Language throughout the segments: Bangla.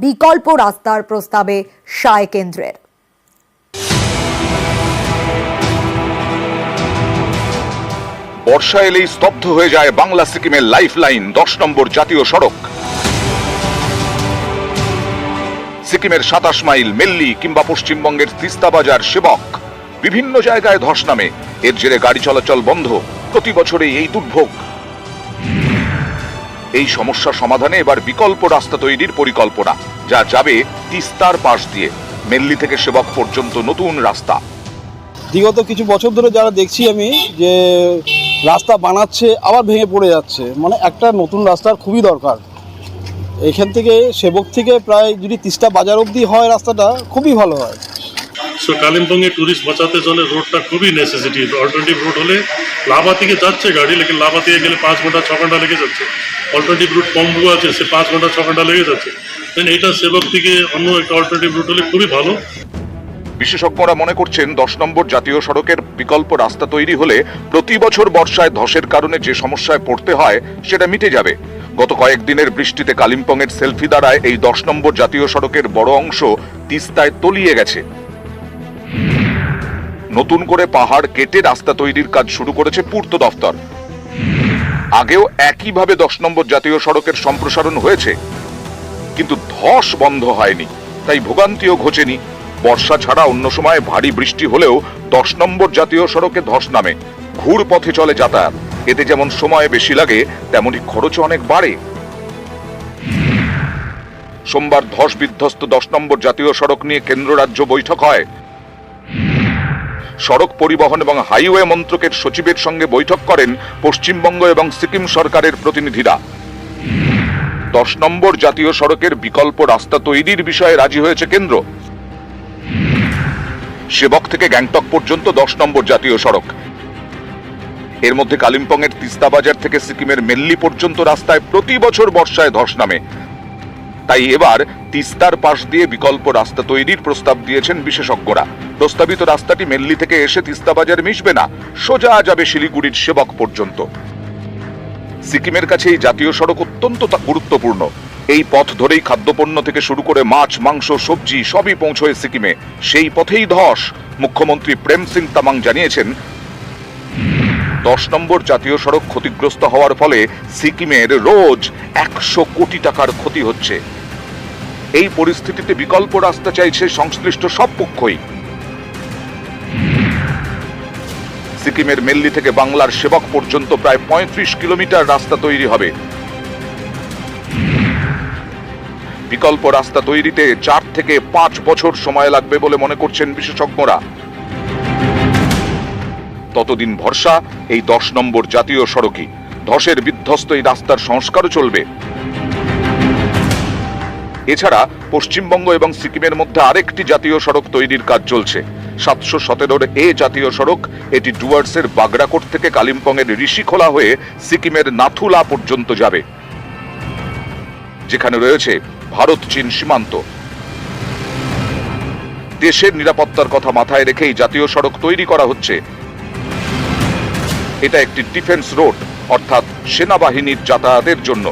বিকল্প রাস্তার প্রস্তাবে সায় কেন্দ্রের। বর্ষা এলেই স্তব্ধ হয়ে যায় বাংলা সিকিমের লাইফ লাইন 10 নম্বর জাতীয় সড়ক। সিকিমের 27 মাইল মেল্লি কিংবা পশ্চিমবঙ্গের তিস্তা বাজার সেবক বিভিন্ন জায়গায় ধস নামে। এর জেরে গাড়ি চলাচল বন্ধ। প্রতি বছরে এই দুর্ভোগ। এই সমস্যা সমাধানে এবার বিকল্প রাস্তা তৈরির পরিকল্পনা, যা যাবে তিস্তার পাশ দিয়ে মেল্লি থেকে সেবক পর্যন্ত নতুন রাস্তা। বিগত কিছু বছর ধরে যারা দেখছি আমি যে রাস্তা বানাচ্ছে আবার ভেঙে পড়ে যাচ্ছে, মানে একটা নতুন রাস্তার খুবই দরকার। এখান থেকে সেবক থেকে প্রায় যদি তিস্তা বাজার অবধি হয় রাস্তাটা খুবই ভালো হয়। সো কালিম্পংয়ে টুরিস্ট বাঁচাতে চলে রোডটা খুবই নেসেসিটি। অল্টারনেটিভ রুট হলে লাভা থেকে যাচ্ছে গাড়ি, লেকিন লাভা থেকে গেলে 5 ঘন্টা 6 ঘন্টা লেগে যাচ্ছে। অল্টারনেটিভ রুট কম্বু আছে, সে 5 ঘন্টা 6 ঘন্টা লেগে যাচ্ছে। দেন এটা সেবক থেকে অন্য একটা অল্টারনেটিভ রুট হলে খুবই ভালো। বিশেষজ্ঞরা মনে করছেন 10 নম্বর জাতীয় সড়কের বিকল্প রাস্তা তৈরি হলে প্রতি বছর বর্ষায় ধসের কারণে যে সমস্যায় পড়তে হয় সেটা মিটে যাবে। গত কয়েকদিনের বৃষ্টিতে কালিম্পংয়ের সেলফি দ্বারায় এই 10 নম্বর জাতীয় সড়কের বড় অংশ তিস্তায় তলিয়ে গেছে। নতুন করে পাহাড় কেটে রাস্তা তৈরির কাজ শুরু করেছে পূর্ত দফতর। আগেও একইভাবে 10 নম্বর জাতীয় সড়কের সম্প্রসারণ হয়েছে, কিন্তু ধস বন্ধ হয়নি, তাই ভোগান্তিও ঘোচেনি। বর্ষা ছাড়া অন্য সময় ভারী বৃষ্টি হলেও 10 নম্বর জাতীয় সড়কে ধস নামে। ঘুর পথে চলে যাতায়াত, এতে যেমন সময় বেশি লাগে তেমনি খরচ অনেক বাড়ে। সোমবার ধস বিধ্বস্ত 10 নম্বর জাতীয় সড়ক নিয়ে কেন্দ্র রাজ্য বৈঠক হয়। সড়ক পরিবহন এবং হাইওয়ে মন্ত্রকের সচিবের সঙ্গে বৈঠক করেন পশ্চিমবঙ্গ এবং সিকিম সরকারের প্রতিনিধিরা। 10 নম্বর জাতীয় সড়কের বিকল্প রাস্তা তৈরির বিষয়ে রাজি হয়েছে কেন্দ্র। সেবক থেকে গ্যাংটক পর্যন্ত 10 নম্বর জাতীয় সড়ক। এর মধ্যে কালিম্পংয়ের তিস্তা বাজার থেকে সিকিমের মেল্লি পর্যন্ত রাস্তায় প্রতি বছর বর্ষায় ধস নামে। তাই এবার তিস্তার পাশ দিয়ে বিকল্প রাস্তা তৈরির প্রস্তাব দিয়েছেন বিশেষজ্ঞরা। প্রস্তাবিত রাস্তাটি মেল্লি থেকে এসে তিস্তা বাজার মিশবে না, সোজা যাবে শিলিগুড়ির সেবক পর্যন্ত। সিকিমের কাছে এই জাতীয় সড়ক অত্যন্ত গুরুত্বপূর্ণ। এই পথ ধরেই খাদ্যপণ্য থেকে শুরু করে মাছ, মাংস, সবজি সবই পৌঁছয় সিকিমে। সেই পথেই ধস। মুখ্যমন্ত্রী প্রেম সিং তামাং জানিয়েছেন, 10 নম্বর জাতীয় সড়ক ক্ষতিগ্রস্ত হওয়ার ফলে সিকিমের রোজ 100 কোটি টাকার ক্ষতি হচ্ছে। এই পরিস্থিতিতে বিকল্প রাস্তা চাইছে সংশ্লিষ্ট সব পক্ষই। সিকিমের মেল্লি থেকে বাংলার সেবক পর্যন্ত প্রায় 35 কিলোমিটার রাস্তা তৈরি হবে। বিকল্প রাস্তা তৈরিতে 4 থেকে 5 বছর সময় লাগবে বলে মনে করছেন বিশেষজ্ঞরা। ততদিন ভরসা এই 10 নম্বর জাতীয় সড়কই। ধসের বিধ্বস্ত এই রাস্তার সংস্কারও চলবে। এছাড়া পশ্চিমবঙ্গ এবং সিকিমের মধ্যে আরেকটি জাতীয় সড়ক তৈরির কাজ চলছে। 717 এ জাতীয় সড়ক। এটি ডুয়ার্সের বাগরাকোট থেকে কালিম্পংয়ের ঋষিখোলা হয়ে সিকিমের নাথুলা পর্যন্ত যাবে, যেখানে রয়েছে ভারত চীন সীমান্ত। দেশের নিরাপত্তার কথা মাথায় রেখে এই জাতীয় সড়ক তৈরি করা হচ্ছে। এটা একটি ডিফেন্স রোড, অর্থাৎ সেনাবাহিনীর যাতায়াতের জন্য।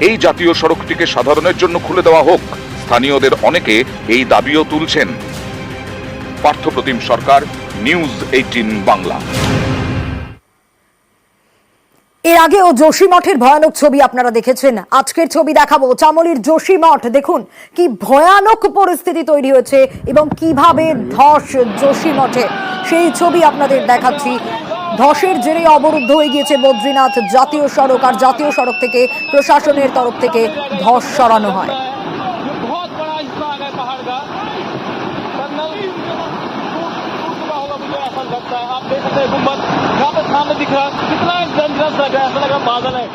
এই জাতীয় সড়কটিকে সাধারণের জন্য খুলে দেওয়া হোক। স্থানীয়দের অনেকে এই দাবিও তুলছেন। পার্থপ্রতিম সরকার, নিউজ 18 বাংলা। এর আগেও যোশীমঠের ভয়ানক ছবি আপনারা দেখেছেন। আজকের ছবি দেখাবো চামলির যোশীমঠ। দেখুন কি ভয়ানক পরিস্থিতি তৈরি হয়েছে এবং কিভাবে ধস যোশীমঠে, সেই ছবি আপনাদের দেখাচ্ছি। ধসের জেরে অবরুদ্ধ হয়ে গিয়েছে বদ্রীনাথ জাতীয় সড়ক, আর জাতীয় সড়ক থেকে প্রশাসনের তরফ থেকে ধস সরানো হয়। आप देख सकते हैं गुंबद यहाँ पे सामने दिख रहा है, कितना डेंजरस लग रहा है, ऐसा लग रहा है बादल है।